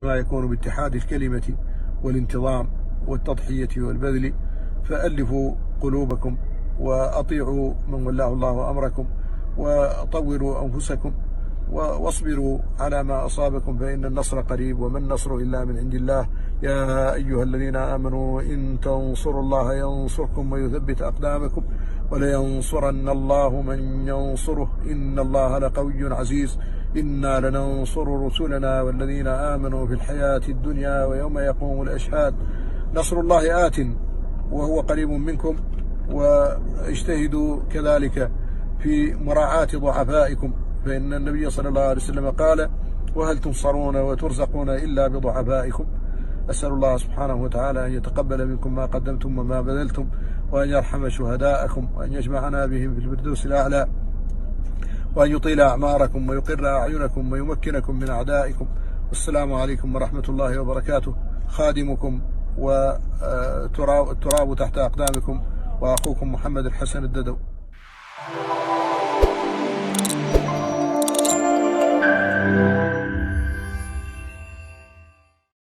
ما يكون باتحاد الكلمة والانتظام والتضحية والبذل، فألفوا قلوبكم وأطيعوا من ولاه الله أمركم، وطوروا أنفسكم واصبروا على ما أصابكم، فإن النصر قريب وما النصر إلا من عند الله. يا أيها الذين آمنوا إن تنصروا الله ينصركم ويثبت أقدامكم ولينصرن الله من ينصره إن الله لقوي عزيز. إنا لننصر رسلنا والذين آمنوا في الحياة الدنيا ويوم يقوم الأشهاد. نصر الله آت وهو قريب منكم، واجتهدوا كذلك في مراعاة ضعفائكم، فإن النبي صلى الله عليه وسلم قال: وهل تنصرون وترزقون إلا بضعفائكم. أسأل الله سبحانه وتعالى أن يتقبل منكم ما قدمتم وما بذلتم، وأن يرحم شهداءكم، وأن يجمعنا بهم في الفردوس الأعلى، وأن يطيل أعماركم ويقر أعينكم ويمكنكم من أعدائكم. والسلام عليكم ورحمة الله وبركاته. خادمكم والتراب تحت أقدامكم، وأخوكم محمد الحسن الددو.